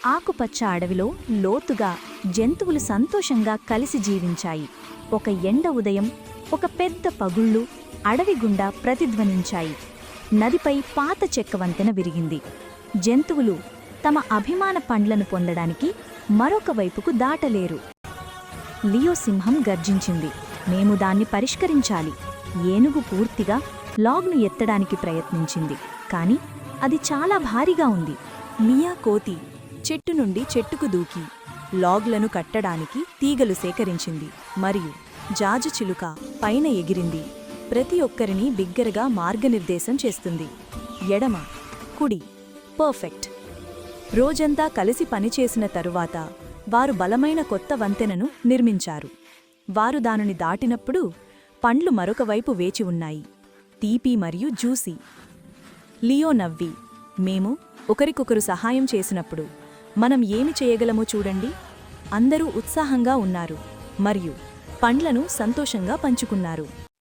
ఆకుపచ్చ అడవిలో లోతుగా జంతువులు సంతోషంగా కలిసి జీవించాయి. ఒక ఎండ ఉదయం, ఒక పెద్ద పగుళ్ళు అడవి గుండా ప్రతిధ్వనించాయి. నదిపై పాత చెక్క వంతెన విరిగింది. జంతువులు తమ అభిమాన పండ్లను పొందడానికి మరొక వైపుకు దాటలేరు. లియో సింహం గర్జించింది, మేము దాన్ని పరిష్కరించాలి. ఏనుగు పూర్తిగా లాగ్ను ఎత్తడానికి ప్రయత్నించింది, కాని అది చాలా భారీగా ఉంది. మియా కోతి చెట్టు నుండి చెట్టుకు దూకి లాగ్లను కట్టడానికి తీగలు సేకరించింది మరియు జాజు చిలుక పైన ఎగిరింది. ప్రతి ఒక్కరిని బిగ్గరగా మార్గనిర్దేశం చేస్తుంది. ఎడమ, కుడి, పర్ఫెక్ట్. రోజంతా కలిసి పనిచేసిన తరువాత వారు బలమైన కొత్త వంతెనను నిర్మించారు. వారు దానిని దాటినప్పుడు పండ్లు మరొక వైపు వేచి ఉన్నాయి, తీపి మరియు జ్యూసీ. లియో నవ్వి, మేము ఒకరికొకరు సహాయం చేసినప్పుడు మనం ఏమి చేయగలమో చూడండి. అందరూ ఉత్సాహంగా ఉన్నారు మరియు పండ్లను సంతోషంగా పంచుకున్నారు.